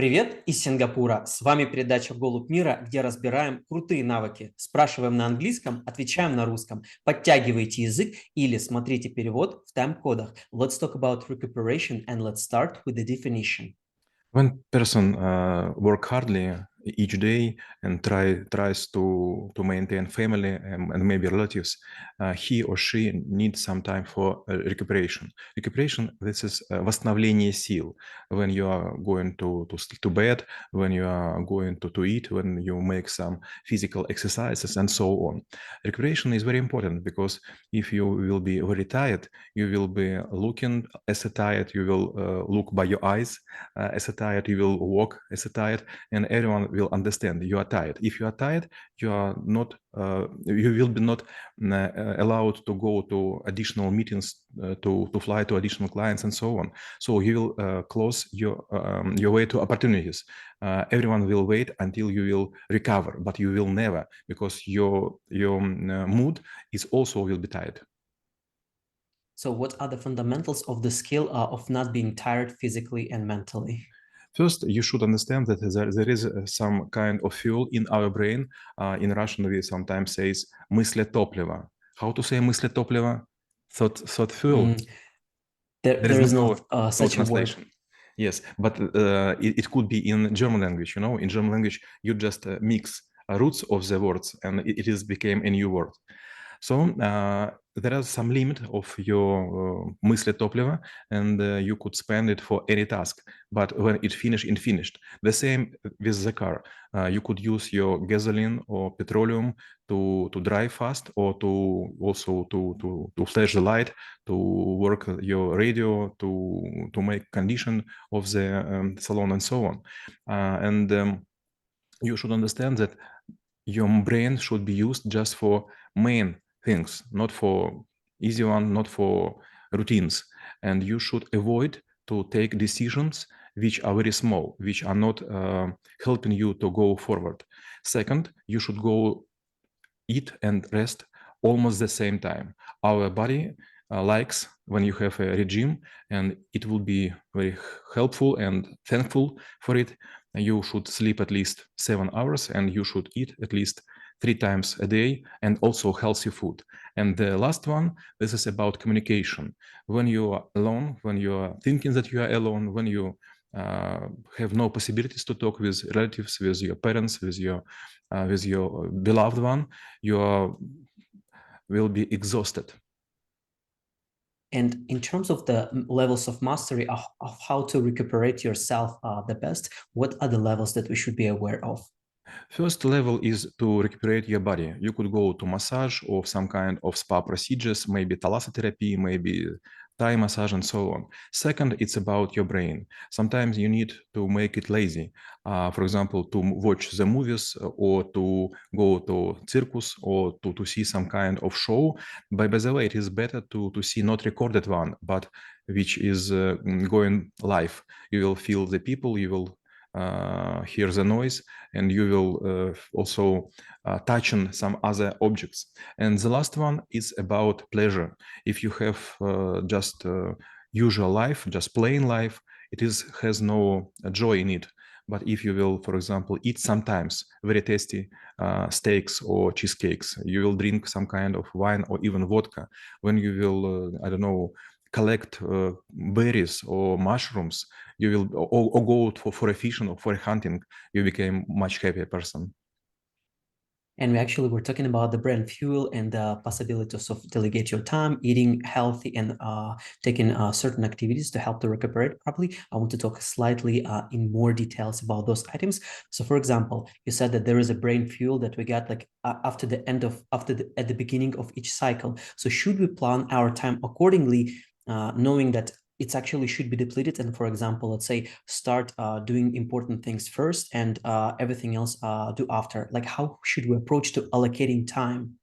Привет из Сингапура. С вами передача «Голубь мира», где разбираем крутые навыки. Спрашиваем на английском, отвечаем на русском. Подтягивайте язык или смотрите перевод в тайм-кодах. Let's talk about recuperation and let's start with the definition. When person work hardly each day and tries to maintain family and maybe relatives, he or she needs some time for recuperation. Recuperation, this is восстановление сил. When you are going to bed, when you are going to eat, when you make some physical exercises and so on. Recuperation is very important because if you will be very tired, you will be looking as a tired, you will look by your eyes as a tired, you will walk as a tired, and everyone will understand you are tired. If you are tired, you are not, you will be not allowed to go to additional meetings, to fly to additional clients and so on. So you will close your way to opportunities. Everyone will wait until you will recover, but you will never, because your mood is also will be tired. So what are the fundamentals of the skill of not being tired physically and mentally? First, you should understand that there is some kind of fuel in our brain. In Russian, we sometimes say мыслетопливо. How to say мыслетопливо? Thought fuel. There is not No such a word. translation. Yes, but it could be in German language. You know, in German language, you just mix roots of the words, and it is became a new word. So there is some limit of your мыслетопливо, and you could spend it for any task. But when it finished. The same with the car. You could use your gasoline or petroleum to drive fast, or to also to flash the light, to work your radio, to make condition of the salon and so on. You should understand that your brain should be used just for main things, not for easy one, not for routines. And you should avoid to take decisions which are very small, which are not helping you to go forward. Second, you should go eat and rest almost the same time. Our body likes when you have a regime, and it will be very helpful and thankful for it. You should sleep at least 7 hours, and you should eat at least 3 times a day, and also healthy food. And the last one, this is about communication. When you are alone, when you are thinking that you are alone, when you have no possibilities to talk with relatives, with your parents, with your beloved one, you will be exhausted. And in terms of the levels of mastery of how to recuperate yourself the best, what are the levels that we should be aware of? First level is to recuperate your body. You could go to massage or some kind of spa procedures, maybe thalassotherapy, maybe Thai massage and so on. Second, it's about your brain. Sometimes you need to make it lazy. For example, to watch the movies or to go to circus or to see some kind of show. By the way, it is better to see not recorded one, but which is going live. You will feel the people, you will hear the noise, and you will also touch on some other objects. And the last one is about pleasure. If you have just usual life, just plain life, has no joy in it. But if you will, for example, eat sometimes very tasty steaks or cheesecakes, you will drink some kind of wine or even vodka, when you will, I don't know, collect berries or mushrooms, you will or go for a fishing or for a hunting, you became much happier person. And we actually were talking about the brain fuel and the possibilities of delegate your time, eating healthy, and taking certain activities to help to recuperate properly. I want to talk slightly in more details about those items. So, for example, you said that there is a brain fuel that we get like at the beginning of each cycle. So, should we plan our time accordingly, knowing that it's actually should be depleted, and for example, let's say start doing important things first and everything else do after? Like, how should we approach to allocating time?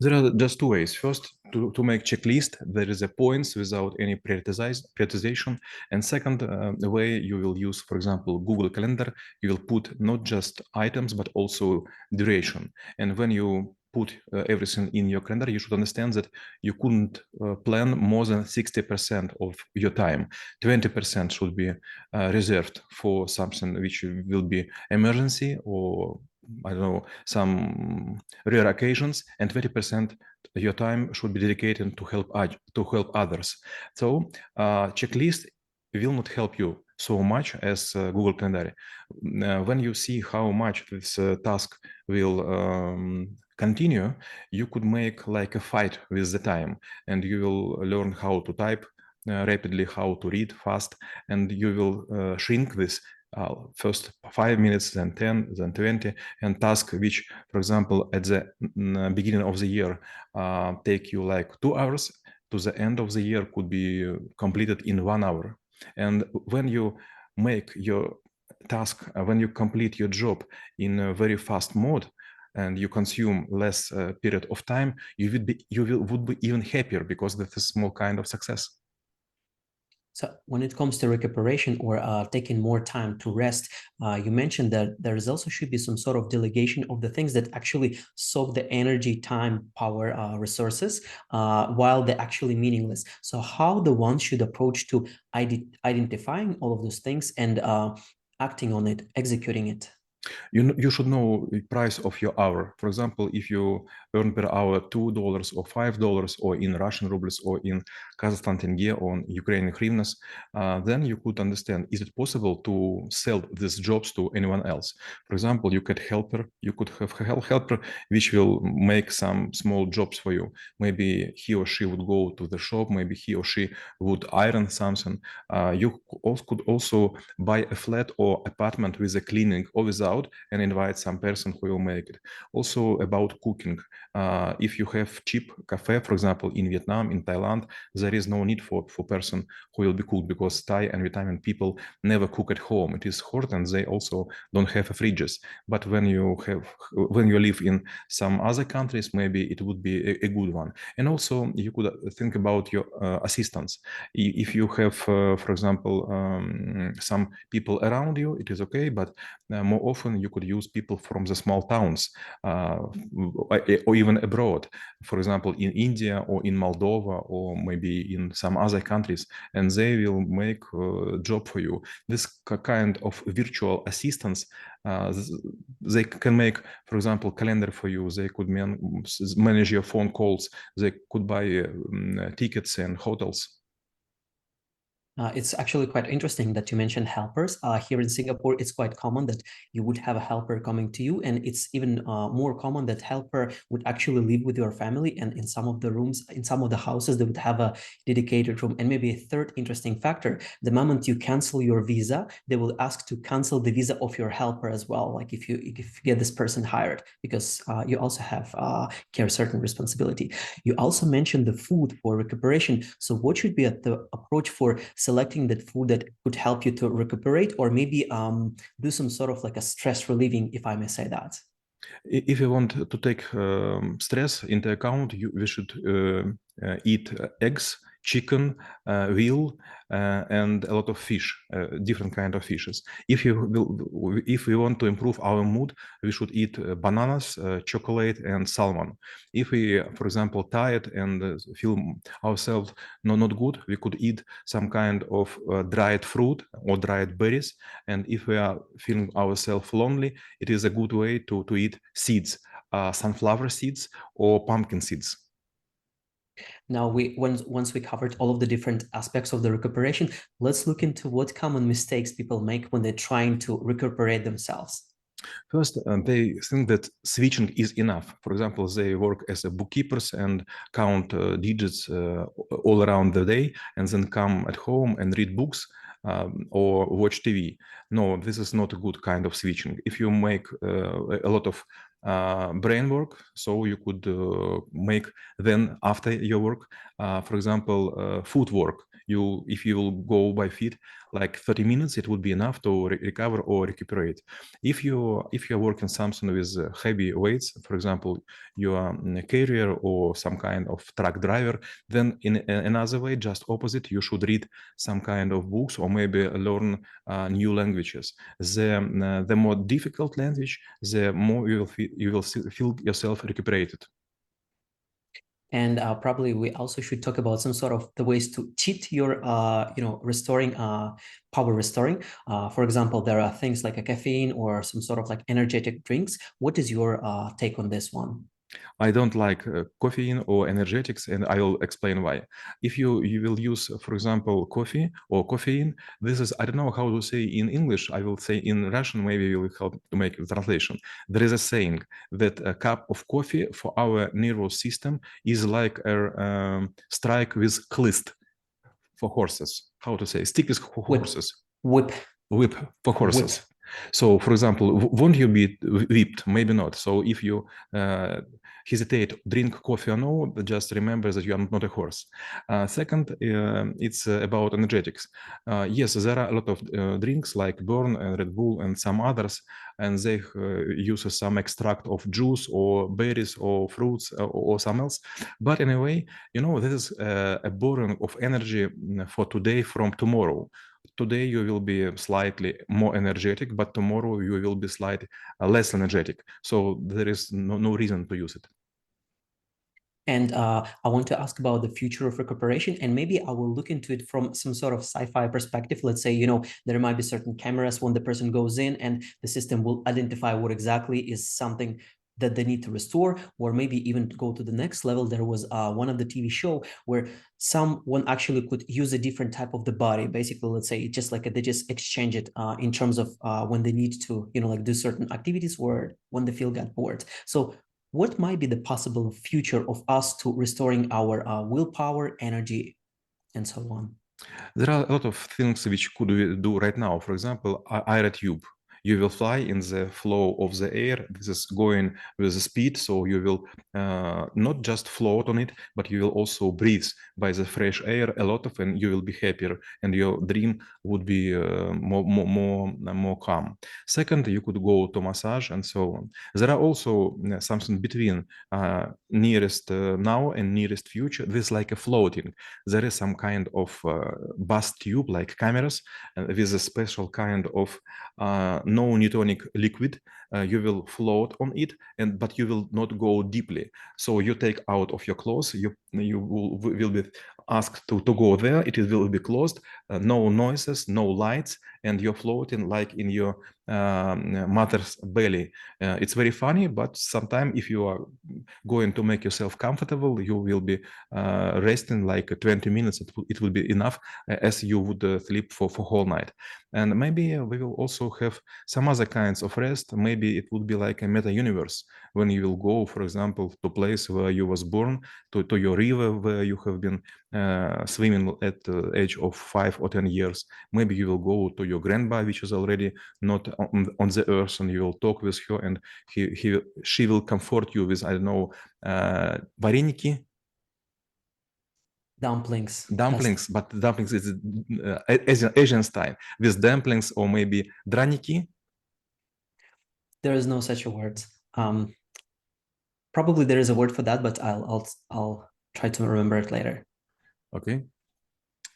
There are just two ways. First, to make checklist, there is a points without any prioritization. And second, the way you will use, for example, Google Calendar, you will put not just items, but also duration. And when you put everything in your calendar, you should understand that you couldn't plan more than 60% of your time. 20% should be reserved for something which will be emergency or I don't know, some rare occasions, and 20% your time should be dedicated to help others. So checklist will not help you so much as Google Calendar. When you see how much this task will continue, you could make like a fight with the time, and you will learn how to type rapidly, how to read fast, and you will shrink this first 5 minutes, then 10, then 20, and tasks which, for example, at the beginning of the year take you like 2 hours, to the end of the year could be completed in 1 hour. And when you make your task, when you complete your job in a very fast mode, and you consume less period of time, you would be even happier, because that's a small kind of success. So when it comes to recuperation or taking more time to rest, you mentioned that there is also should be some sort of delegation of the things that actually soak the energy, time, power, resources, while they're actually meaningless. So how the one should approach to identifying all of those things and acting on it, executing it? You should know the price of your hour. For example, if you earn per hour $2 or $5, or in Russian rubles, or in Kazakhstan tenge, or Ukrainian hryvnias, then you could understand, is it possible to sell these jobs to anyone else? For example, you could have helper which will make some small jobs for you. Maybe he or she would go to the shop, maybe he or she would iron something. You could also buy a flat or apartment with a cleaning or without, and invite some person who will make it. Also about cooking. If you have cheap cafe, for example, in Vietnam, in Thailand, there is no need for person who will be cooked, because Thai and Vietnamese people never cook at home. It is hot, and they also don't have fridges. But when you live in some other countries, maybe it would be a good one. And also you could think about your assistants. If you have, for example, some people around you, it is okay, but more often you could use people from the small towns, or even abroad, for example, in India or in Moldova, or maybe in some other countries, and they will make a job for you. This kind of virtual assistants, they can make, for example, calendar for you. They could manage your phone calls. They could buy tickets and hotels. It's actually quite interesting that you mentioned helpers. Here in Singapore, it's quite common that you would have a helper coming to you, and it's even more common that helper would actually live with your family, and in some of the rooms, in some of the houses, they would have a dedicated room. And maybe a third interesting factor, the moment you cancel your visa, they will ask to cancel the visa of your helper as well, like if you get this person hired, because you also have care certain responsibility. You also mentioned the food for recuperation. So what should be the approach for selecting that food that could help you to recuperate, or maybe do some sort of like a stress relieving, if I may say that? If you want to take stress into account, we should eat eggs, chicken, veal, and a lot of fish, different kind of fishes. If we want to improve our mood, we should eat bananas, chocolate, and salmon. If we, for example, tired and feel ourselves not good, we could eat some kind of dried fruit or dried berries. And if we are feeling ourselves lonely, it is a good way to eat seeds, sunflower seeds or pumpkin seeds. Now, once we covered all of the different aspects of the recuperation, let's look into what common mistakes people make when they're trying to recuperate themselves. First, they think that switching is enough. For example, they work as a bookkeepers and count digits all around the day, and then come at home and read books or watch TV. No, this is not a good kind of switching. If you make a lot of brain work, so you could make then after your work, for example, food work. if you will go by feet, like 30 minutes, it would be enough to recover or recuperate. If you're working something with heavy weights, for example, you are a carrier or some kind of truck driver, then in another way, just opposite, you should read some kind of books or maybe learn new languages. The more difficult language, the more you will feel yourself recuperated. And probably we also should talk about some sort of the ways to cheat your, restoring, power restoring. For example, there are things like a caffeine or some sort of like energetic drinks. What is your take on this one? I don't like caffeine or energetics, and I will explain why. If you will use, for example, coffee or caffeine, this is, I don't know how to say in English, I will say in Russian, maybe will help to make the translation. There is a saying that a cup of coffee for our nervous system is like a strike with klist for horses. How to say? Stick with horses. Whip. Whip for horses. Whip. So, for example, won't you be whipped? Maybe not. So if you hesitate, drink coffee or no, just remember that you are not a horse. Second, it's about energetics. Yes, there are a lot of drinks like Burn and Red Bull and some others, and they use some extract of juice or berries or fruits or some else. But anyway, this is a burning of energy for today from tomorrow. Today you will be slightly more energetic, but tomorrow you will be slightly less energetic. So there is no reason to use it. And I want to ask about the future of recuperation, and maybe I will look into it from some sort of sci-fi perspective. Let's say, there might be certain cameras when the person goes in and the system will identify what exactly is something that they need to restore, or maybe even go to the next level. There was one of the TV show where someone actually could use a different type of the body. Basically, let's say just like they just exchange it in terms of when they need to, like do certain activities or when the field got bored. So what might be the possible future of us to restoring our willpower, energy, and so on? There are a lot of things which could we do right now. For example, air tube. You will fly in the flow of the air. This is going with the speed, so you will not just float on it, but you will also breathe by the fresh air a lot of, and you will be happier, and your dream would be more calm. Second, you could go to massage and so on. There are also something between nearest now and nearest future. This is like a floating. There is some kind of bus tube like cameras with a special kind of no Newtonic liquid. You will float on it, but you will not go deeply. So you take out of your clothes, you will be asked to go there. It will be closed, no noises, no lights, and you're floating like in your mother's belly. It's very funny, but sometimes if you are going to make yourself comfortable, you will be resting like 20 minutes. It will be enough as you would sleep for whole night. And maybe we will also have some other kinds of rest. Maybe it would be like a meta universe when you will go, for example, to place where you was born, to your river where you have been swimming at the age of 5 or 10 years. Maybe you will go to your grandpa, which is already not on the earth, and you will talk with her, and she will comfort you with, I don't know, вареники. Dumplings. Dumplings, but dumplings is Asian style. With dumplings or maybe draniki. There is no such a word. Probably there is a word for that, but I'll try to remember it later. Okay.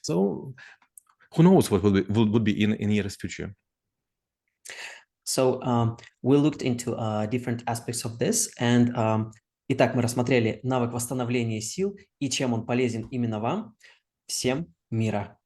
So who knows what would be in nearest future? So we looked into different aspects of this, and итак, мы рассмотрели навык восстановления сил и чем он полезен именно вам. Всем мира!